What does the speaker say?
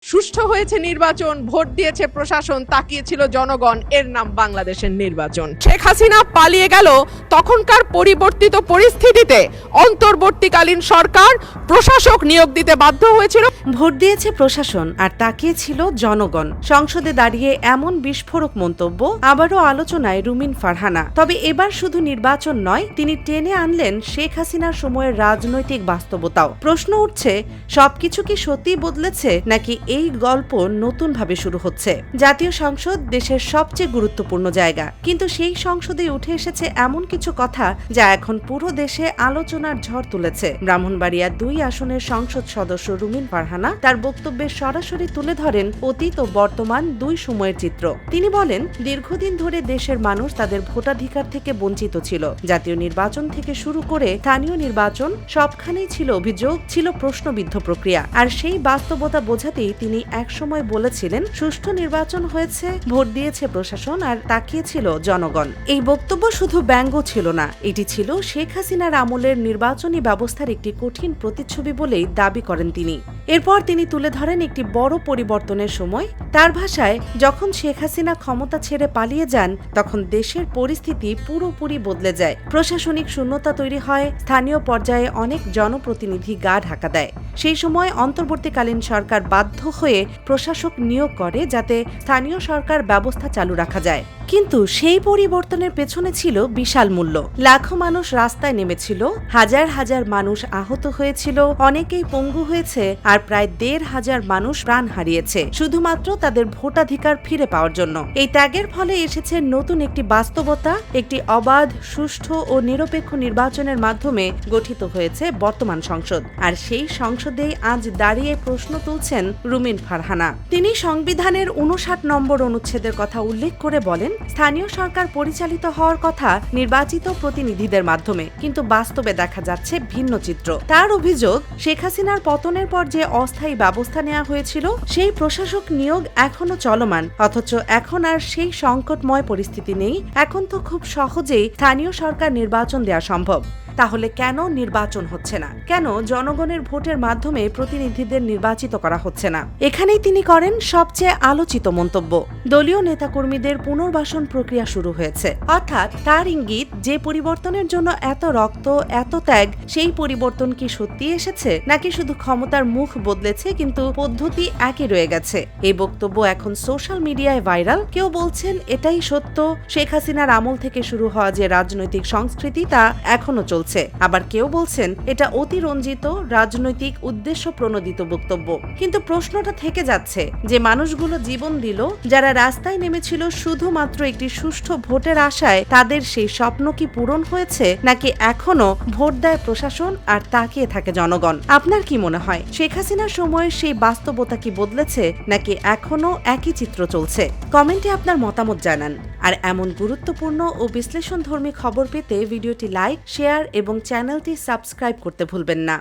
সুষ্ঠু হয়েছে নির্বাচন, ভোট দিয়েছে প্রশাসন, তাকিয়েছিল জনগণ, এর নাম বাংলাদেশের নির্বাচন। শেখ হাসিনা পালিয়ে গেল, তখনকার পরিবর্তিত পরিস্থিতিতে অন্তর্বর্তীকালীন সরকার প্রশাসক নিয়োগ দিতে বাধ্য হয়েছিল। ভোট দিয়েছে প্রশাসন আর তাকিয়েছিল জনগণ। সংসদে দাঁড়িয়ে এমন বিস্ফোরক মন্তব্য আবারও আলোচনায় রুমিন ফারহানা। তবে এবার শুধু নির্বাচন নয়, তিনি টেনে আনলেন শেখ হাসিনার সময়ের রাজনৈতিক বাস্তবতাও। প্রশ্ন উঠছে, সবকিছু কি সত্যি বদলেছে নাকি এই গল্প নতুনভাবে শুরু হচ্ছে? জাতীয় সংসদ দেশের সবচেয়ে গুরুত্বপূর্ণ জায়গা, কিন্তু সেই সংসদে উঠে এসেছে এমন কিছু কথা যা এখন পুরো দেশে আলোচনার ঝড় তুলেছে। ব্রাহ্মণবাড়িয়া 2 আসনের সংসদ সদস্য রুমিন ফারহানা তার বক্তব্যে সরাসরি তুলে ধরেন অতীত ও বর্তমান দুই সময়ের চিত্র। তিনি বলেন, দীর্ঘদিন ধরে দেশের মানুষ তাদের ভোটাধিকার থেকে বঞ্চিত ছিল। জাতীয় নির্বাচন থেকে শুরু করে স্থানীয় নির্বাচন, সবখানেই ছিল অভিযোগ, ছিল প্রশ্নবিদ্ধ প্রক্রিয়া। আর সেই বাস্তবতা বোঝাতেই তিনি একসময় বলেছিলেন, সুষ্ঠু নির্বাচন হয়েছে, ভোট দিয়েছে প্রশাসন আর তাকিয়েছিল জনগণ। এই বক্তব্য শুধু ব্যঙ্গ ছিল না, এটি ছিল শেখ হাসিনার আমলের নির্বাচনী ব্যবস্থার একটি কঠিন প্রতিচ্ছবি বলেই দাবি করেন তিনি। এরপর তিনি তুলে ধরেন একটি বড় পরিবর্তনের সময়। তার ভাষায়, যখন শেখ হাসিনা ক্ষমতা ছেড়ে পালিয়ে যান, তখন দেশের পরিস্থিতি পুরোপুরি বদলে যায়। প্রশাসনিক শূন্যতা তৈরি হয়, স্থানীয় পর্যায়ে অনেক জনপ্রতিনিধি গা ঢাকা দেয়। সেই সময় অন্তর্বর্তীকালীন সরকার বাধ্য হয়ে প্রশাসক নিয়োগ করে যাতে স্থানীয় সরকার ব্যবস্থা চালু রাখা যায়। কিন্তু সেই পরিবর্তনের পেছনে ছিল বিশাল মূল্য। লাখো মানুষ রাস্তায় নেমেছিল, হাজার হাজার মানুষ আহত হয়েছিল, অনেকেই পঙ্গু হয়েছে, আর প্রায় 1,500 মানুষ প্রাণ হারিয়েছে শুধুমাত্র তাদের ভোটাধিকার ফিরে পাওয়ার জন্য। এই ত্যাগের ফলে এসেছে নতুন একটি বাস্তবতা, একটি অবাধ, সুষ্ঠু ও নিরপেক্ষ নির্বাচনের মাধ্যমে গঠিত হয়েছে বর্তমান সংসদ। আর সেই সংসদেই আজ দাঁড়িয়ে প্রশ্ন তুলছেন রুমিন ফারহানা। তিনি সংবিধানের 59 নম্বর অনুচ্ছেদের কথা উল্লেখ করে বলেন, স্থানীয় সরকার পরিচালিত হওয়ার কথা নির্বাচিত প্রতিনিধিদের মাধ্যমে, কিন্তু বাস্তবে দেখা যাচ্ছে ভিন্ন চিত্র। তার অভিযোগ, শেখ হাসিনার পতনের পর যে অস্থায়ী ব্যবস্থা নেওয়া হয়েছিল, সেই প্রশাসক নিয়োগ এখনো চলমান, অথচ এখন আর সেই সংকটময় পরিস্থিতি নেই। এখন তো খুব সহজেই স্থানীয় সরকার নির্বাচন দেওয়া সম্ভব। তাহলে কেন নির্বাচন হচ্ছে না? কেন জনগণের ভোটের মাধ্যমে প্রতিনিধিদের নির্বাচিত করা হচ্ছে না? এখানেই তিনি করেন সবচেয়ে আলোচিত মন্তব্য। দলীয় নেতাকর্মীদের পুনর্বাসন প্রক্রিয়া শুরু হয়েছে, অর্থাৎ তার ইঙ্গিত, যে পরিবর্তনের জন্য এত রক্ত, এত ত্যাগ, সেই পরিবর্তন কি সত্যি এসেছে নাকি শুধু ক্ষমতার মুখ বদলেছে কিন্তু পদ্ধতি একই রয়ে গেছে? এই বক্তব্য এখন সোশ্যাল মিডিয়ায় ভাইরাল। কেউ বলছেন এটাই সত্য, শেখ হাসিনার আমল থেকে শুরু হওয়া যে রাজনৈতিক সংস্কৃতি তা এখনো চলছে। আবার কেউ বলছেন এটা অতিরঞ্জিত, রাজনৈতিক উদ্দেশ্য প্রণোদিত বক্তব্য। কিন্তু প্রশ্নটা থেকে যাচ্ছে, যে মানুষগুলো জীবন দিল, যারা রাস্তায় নেমেছিল শুধুমাত্র একটি সুষ্ঠু ভোটের আশায়, তাদের সেই স্বপ্ন কি পূরণ হয়েছে নাকি এখনো ভোট দেয় প্রশাসন আর তাকিয়ে থাকে জনগণ? আপনার কি মনে হয়, শেখ হাসিনার সময়ে সেই বাস্তবতা কি বদলেছে নাকি এখনো একই চিত্র চলছে? কমেন্টে আপনার মতামত জানান। আর এমন গুরুত্বপূর্ণ ও বিশ্লেষণধর্মী খবর পেতে ভিডিওটি লাইক, শেয়ার এবং চ্যানেলটি সাবস্ক্রাইব করতে ভুলবেন না।